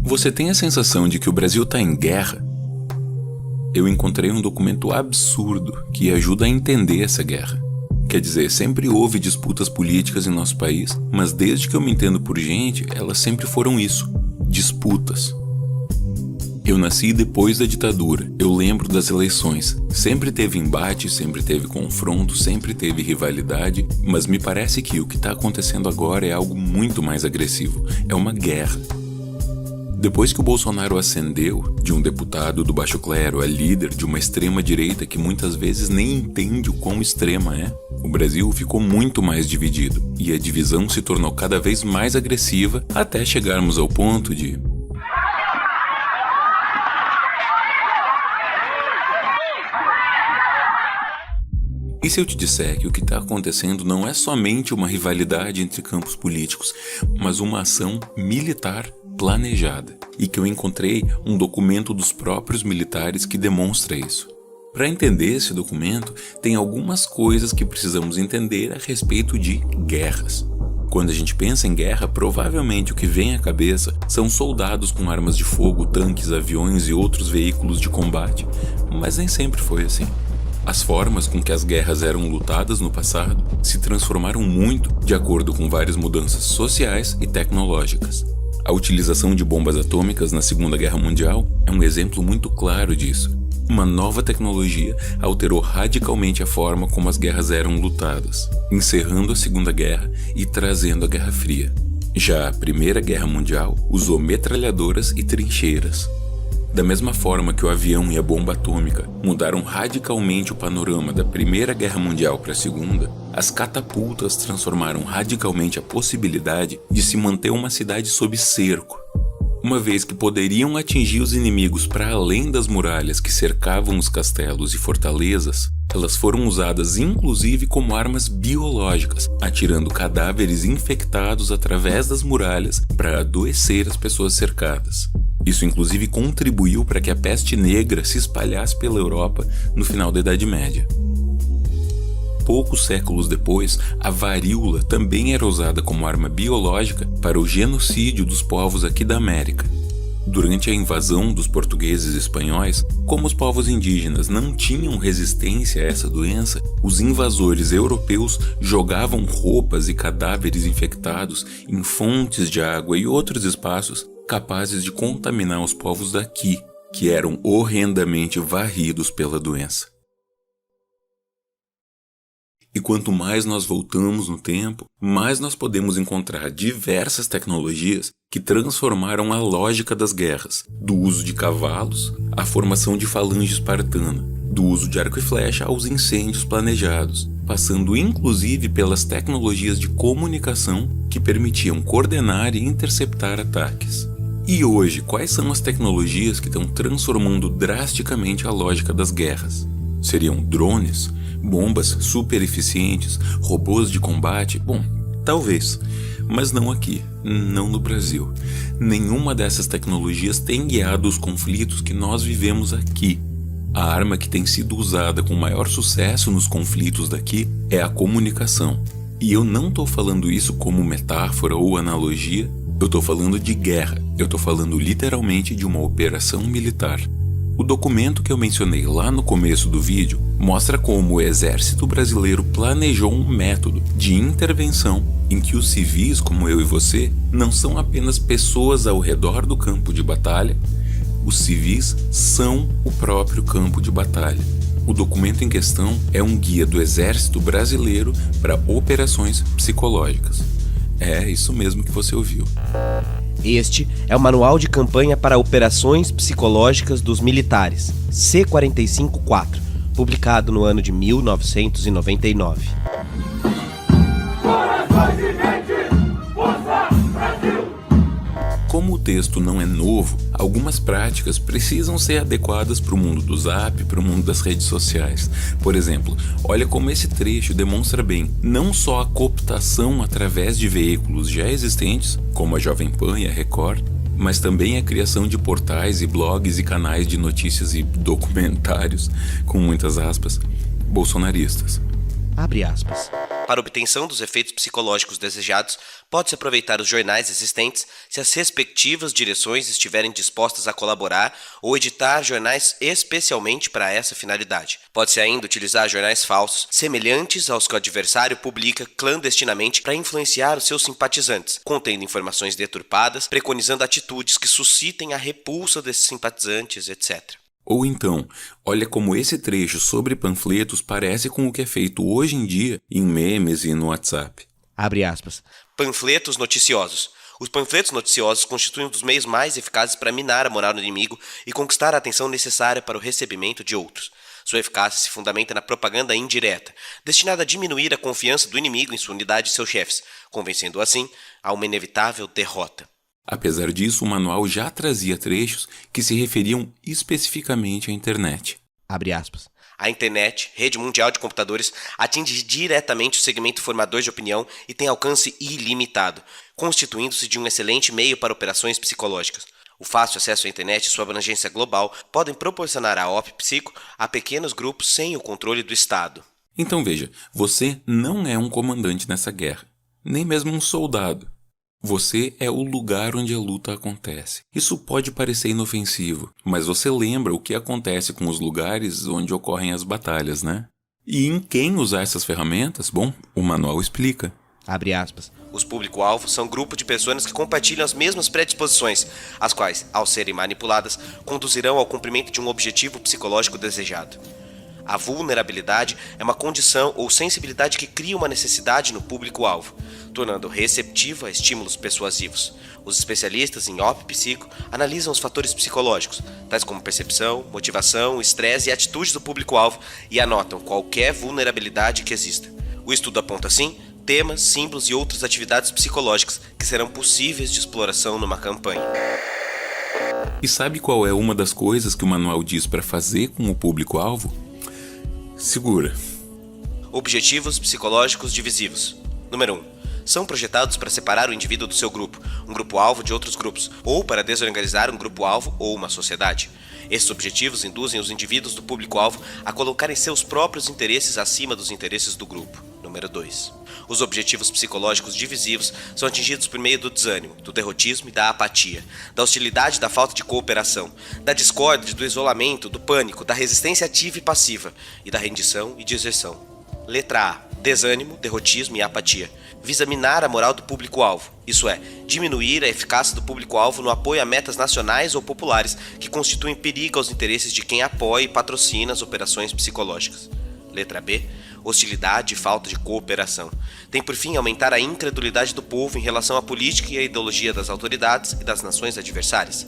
Você tem a sensação de que o Brasil está em guerra? Eu encontrei um documento absurdo que ajuda a entender essa guerra. Quer dizer, sempre houve disputas políticas em nosso país, mas desde que eu me entendo por gente, elas sempre foram isso, disputas. Eu nasci depois da ditadura, eu lembro das eleições. Sempre teve embate, sempre teve confronto, sempre teve rivalidade, mas me parece que o que está acontecendo agora é algo muito mais agressivo, é uma guerra. Depois que o Bolsonaro ascendeu, de um deputado do baixo clero a líder de uma extrema-direita que muitas vezes nem entende o quão extrema é, o Brasil ficou muito mais dividido, e a divisão se tornou cada vez mais agressiva até chegarmos ao ponto de... E se eu te disser que o que está acontecendo não é somente uma rivalidade entre campos políticos, mas uma ação militar planejada, e que eu encontrei um documento dos próprios militares que demonstra isso. Para entender esse documento, tem algumas coisas que precisamos entender a respeito de guerras. Quando a gente pensa em guerra, provavelmente o que vem à cabeça são soldados com armas de fogo, tanques, aviões e outros veículos de combate, mas nem sempre foi assim. As formas com que as guerras eram lutadas no passado se transformaram muito de acordo com várias mudanças sociais e tecnológicas. A utilização de bombas atômicas na Segunda Guerra Mundial é um exemplo muito claro disso. Uma nova tecnologia alterou radicalmente a forma como as guerras eram lutadas, encerrando a Segunda Guerra e trazendo a Guerra Fria. Já a Primeira Guerra Mundial usou metralhadoras e trincheiras. Da mesma forma que o avião e a bomba atômica mudaram radicalmente o panorama da Primeira Guerra Mundial para a Segunda, as catapultas transformaram radicalmente a possibilidade de se manter uma cidade sob cerco, uma vez que poderiam atingir os inimigos para além das muralhas que cercavam os castelos e fortalezas. Elas foram usadas inclusive como armas biológicas, atirando cadáveres infectados através das muralhas para adoecer as pessoas cercadas. Isso inclusive contribuiu para que a peste negra se espalhasse pela Europa no final da Idade Média. Poucos séculos depois, a varíola também era usada como arma biológica para o genocídio dos povos aqui da América. Durante a invasão dos portugueses e espanhóis, como os povos indígenas não tinham resistência a essa doença, os invasores europeus jogavam roupas e cadáveres infectados em fontes de água e outros espaços capazes de contaminar os povos daqui, que eram horrendamente varridos pela doença. E quanto mais nós voltamos no tempo, mais nós podemos encontrar diversas tecnologias que transformaram a lógica das guerras, do uso de cavalos à formação de falange espartana, do uso de arco e flecha aos incêndios planejados, passando inclusive pelas tecnologias de comunicação que permitiam coordenar e interceptar ataques. E hoje, quais são as tecnologias que estão transformando drasticamente a lógica das guerras? Seriam drones? Bombas super eficientes? Robôs de combate? Bom, talvez, mas não aqui, não no Brasil. Nenhuma dessas tecnologias tem guiado os conflitos que nós vivemos aqui. A arma que tem sido usada com maior sucesso nos conflitos daqui é a comunicação. E eu não estou falando isso como metáfora ou analogia, eu estou falando de guerra, eu estou falando literalmente de uma operação militar. O documento que eu mencionei lá no começo do vídeo mostra como o exército brasileiro planejou um método de intervenção em que os civis, como eu e você, não são apenas pessoas ao redor do campo de batalha, os civis são o próprio campo de batalha. O documento em questão é um guia do exército brasileiro para operações psicológicas. É isso mesmo que você ouviu. Este é o Manual de Campanha para Operações Psicológicas dos Militares, C-45-4, publicado no ano de 1999. Como o texto não é novo, algumas práticas precisam ser adequadas para o mundo do Zap, para o mundo das redes sociais. Por exemplo, olha como esse trecho demonstra bem não só a cooptação através de veículos já existentes, como a Jovem Pan e a Record, mas também a criação de portais e blogs e canais de notícias e documentários, com muitas aspas, bolsonaristas. Abre aspas. Para obtenção dos efeitos psicológicos desejados, pode-se aproveitar os jornais existentes se as respectivas direções estiverem dispostas a colaborar ou editar jornais especialmente para essa finalidade. Pode-se ainda utilizar jornais falsos, semelhantes aos que o adversário publica clandestinamente para influenciar os seus simpatizantes, contendo informações deturpadas, preconizando atitudes que suscitem a repulsa desses simpatizantes, etc. Ou então, olha como esse trecho sobre panfletos parece com o que é feito hoje em dia em memes e no WhatsApp. Abre aspas. Panfletos noticiosos. Os panfletos noticiosos constituem um dos meios mais eficazes para minar a moral do inimigo e conquistar a atenção necessária para o recebimento de outros. Sua eficácia se fundamenta na propaganda indireta, destinada a diminuir a confiança do inimigo em sua unidade e seus chefes, convencendo assim a uma inevitável derrota. Apesar disso, o manual já trazia trechos que se referiam especificamente à internet. Abre aspas. A internet, rede mundial de computadores, atinge diretamente o segmento formador de opinião e tem alcance ilimitado, constituindo-se de um excelente meio para operações psicológicas. O fácil acesso à internet e sua abrangência global podem proporcionar a OP-Psico a pequenos grupos sem o controle do Estado. Então veja, você não é um comandante nessa guerra, nem mesmo um soldado. Você é o lugar onde a luta acontece. Isso pode parecer inofensivo, mas você lembra o que acontece com os lugares onde ocorrem as batalhas, né? E em quem usar essas ferramentas? Bom, o manual explica. Abre aspas. Os público-alvo são grupo de pessoas que compartilham as mesmas predisposições, as quais, ao serem manipuladas, conduzirão ao cumprimento de um objetivo psicológico desejado. A vulnerabilidade é uma condição ou sensibilidade que cria uma necessidade no público-alvo, tornando receptivo a estímulos persuasivos. Os especialistas em OP-Psico analisam os fatores psicológicos, tais como percepção, motivação, estresse e atitudes do público-alvo e anotam qualquer vulnerabilidade que exista. O estudo aponta, assim, temas, símbolos e outras atividades psicológicas que serão possíveis de exploração numa campanha. E sabe qual é uma das coisas que o manual diz para fazer com o público-alvo? Segura. Objetivos psicológicos divisivos. Número 1. São projetados para separar o indivíduo do seu grupo, um grupo-alvo de outros grupos, ou para desorganizar um grupo-alvo ou uma sociedade. Esses objetivos induzem os indivíduos do público-alvo a colocarem seus próprios interesses acima dos interesses do grupo. Número 2. Os objetivos psicológicos divisivos são atingidos por meio do desânimo, do derrotismo e da apatia, da hostilidade e da falta de cooperação, da discórdia, do isolamento, do pânico, da resistência ativa e passiva, e da rendição e deserção. Letra A. Desânimo, derrotismo e apatia. Visa minar a moral do público-alvo, isso é, diminuir a eficácia do público-alvo no apoio a metas nacionais ou populares que constituem perigo aos interesses de quem apoia e patrocina as operações psicológicas. Letra B. Hostilidade e falta de cooperação. Tem por fim aumentar a incredulidade do povo em relação à política e à ideologia das autoridades e das nações adversárias.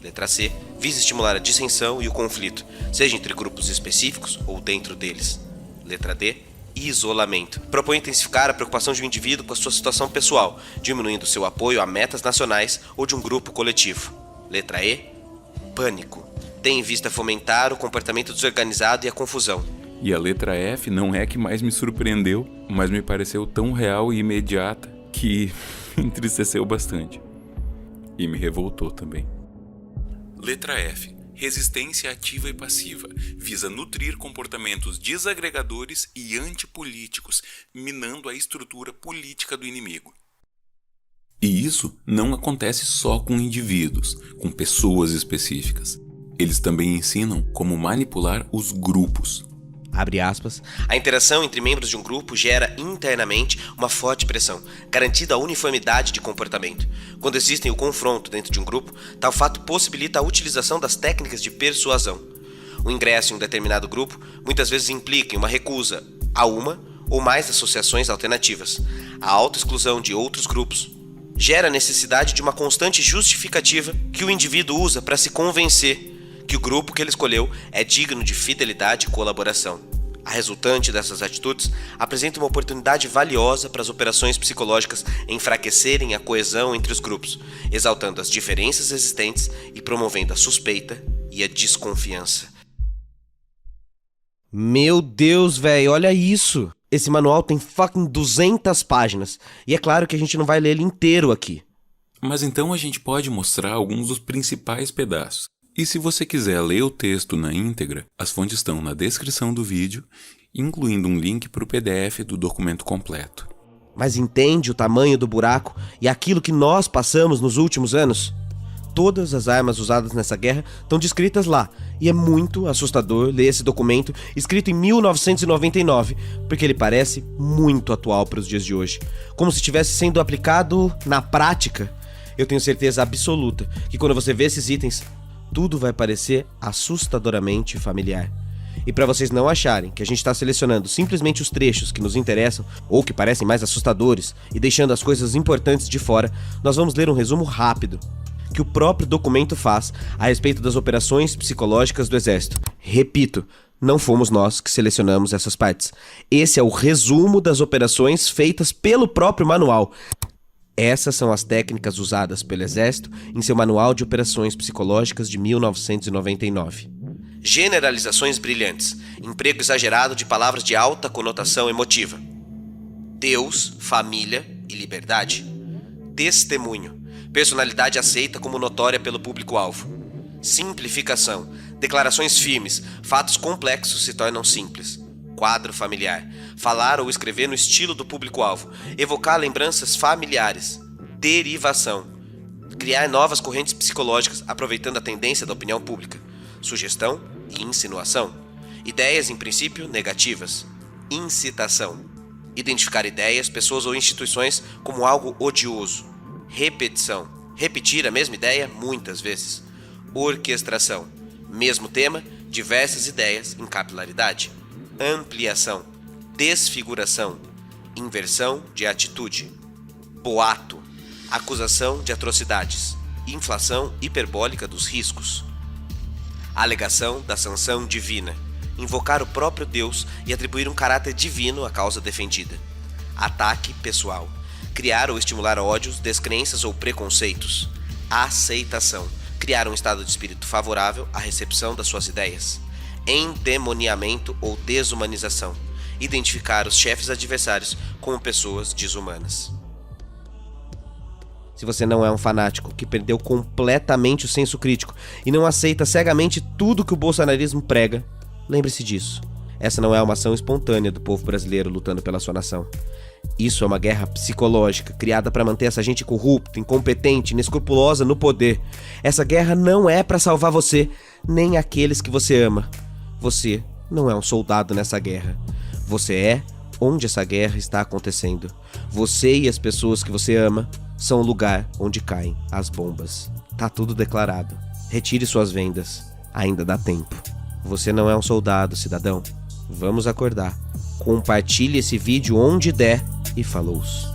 Letra C. Visa estimular a dissensão e o conflito, seja entre grupos específicos ou dentro deles. Letra D. Isolamento. Propõe intensificar a preocupação de um indivíduo com a sua situação pessoal, diminuindo seu apoio a metas nacionais ou de um grupo coletivo. Letra E. Pânico. Tem em vista fomentar o comportamento desorganizado e a confusão. E a letra F não é a que mais me surpreendeu, mas me pareceu tão real e imediata que entristeceu bastante. E me revoltou também. Letra F. Resistência ativa e passiva. Visa nutrir comportamentos desagregadores e antipolíticos, minando a estrutura política do inimigo. E isso não acontece só com indivíduos, com pessoas específicas. Eles também ensinam como manipular os grupos. Abre aspas. A interação entre membros de um grupo gera internamente uma forte pressão, garantindo a uniformidade de comportamento. Quando existem o confronto dentro de um grupo, tal fato possibilita a utilização das técnicas de persuasão. O ingresso em um determinado grupo muitas vezes implica em uma recusa a uma ou mais associações alternativas. A autoexclusão de outros grupos gera a necessidade de uma constante justificativa que o indivíduo usa para se convencer que o grupo que ele escolheu é digno de fidelidade e colaboração. A resultante dessas atitudes apresenta uma oportunidade valiosa para as operações psicológicas enfraquecerem a coesão entre os grupos, exaltando as diferenças existentes e promovendo a suspeita e a desconfiança. Meu Deus, velho, olha isso! Esse manual tem fucking 200 páginas, e é claro que a gente não vai ler ele inteiro aqui. Mas então a gente pode mostrar alguns dos principais pedaços. E se você quiser ler o texto na íntegra, as fontes estão na descrição do vídeo incluindo um link para o PDF do documento completo. Mas entende o tamanho do buraco e aquilo que nós passamos nos últimos anos? Todas as armas usadas nessa guerra estão descritas lá, e é muito assustador ler esse documento escrito em 1999, porque ele parece muito atual para os dias de hoje, como se estivesse sendo aplicado na prática. Eu tenho certeza absoluta que quando você vê esses itens, tudo vai parecer assustadoramente familiar. E para vocês não acharem que a gente está selecionando simplesmente os trechos que nos interessam ou que parecem mais assustadores e deixando as coisas importantes de fora, nós vamos ler um resumo rápido que o próprio documento faz a respeito das operações psicológicas do Exército. Repito, não fomos nós que selecionamos essas partes. Esse é o resumo das operações feitas pelo próprio manual. Essas são as técnicas usadas pelo Exército em seu Manual de Operações Psicológicas de 1999. Generalizações brilhantes. Emprego exagerado de palavras de alta conotação emotiva. Deus, família e liberdade. Testemunho. Personalidade aceita como notória pelo público-alvo. Simplificação. Declarações firmes. Fatos complexos se tornam simples. Quadro familiar. Falar ou escrever no estilo do público-alvo. Evocar lembranças familiares. Derivação. Criar novas correntes psicológicas aproveitando a tendência da opinião pública. Sugestão e insinuação. Ideias, em princípio, negativas. Incitação. Identificar ideias, pessoas ou instituições como algo odioso. Repetição. Repetir a mesma ideia muitas vezes. Orquestração. Mesmo tema, diversas ideias em capilaridade. Ampliação. Desfiguração. Inversão de atitude. Boato. Acusação de atrocidades. Inflação hiperbólica dos riscos. Alegação da sanção divina. Invocar o próprio Deus e atribuir um caráter divino à causa defendida. Ataque pessoal. Criar ou estimular ódios, descrenças ou preconceitos. Aceitação. Criar um estado de espírito favorável à recepção das suas ideias. Endemoniamento ou desumanização. Identificar os chefes adversários como pessoas desumanas. Se você não é um fanático que perdeu completamente o senso crítico e não aceita cegamente tudo que o bolsonarismo prega, lembre-se disso. Essa não é uma ação espontânea do povo brasileiro lutando pela sua nação. Isso é uma guerra psicológica criada para manter essa gente corrupta, incompetente, inescrupulosa no poder. Essa guerra não é para salvar você, nem aqueles que você ama. Você não é um soldado nessa guerra. Você é onde essa guerra está acontecendo. Você e as pessoas que você ama são o lugar onde caem as bombas. Tá tudo declarado. Retire suas vendas. Ainda dá tempo. Você não é um soldado, cidadão. Vamos acordar. Compartilhe esse vídeo onde der e falou-se.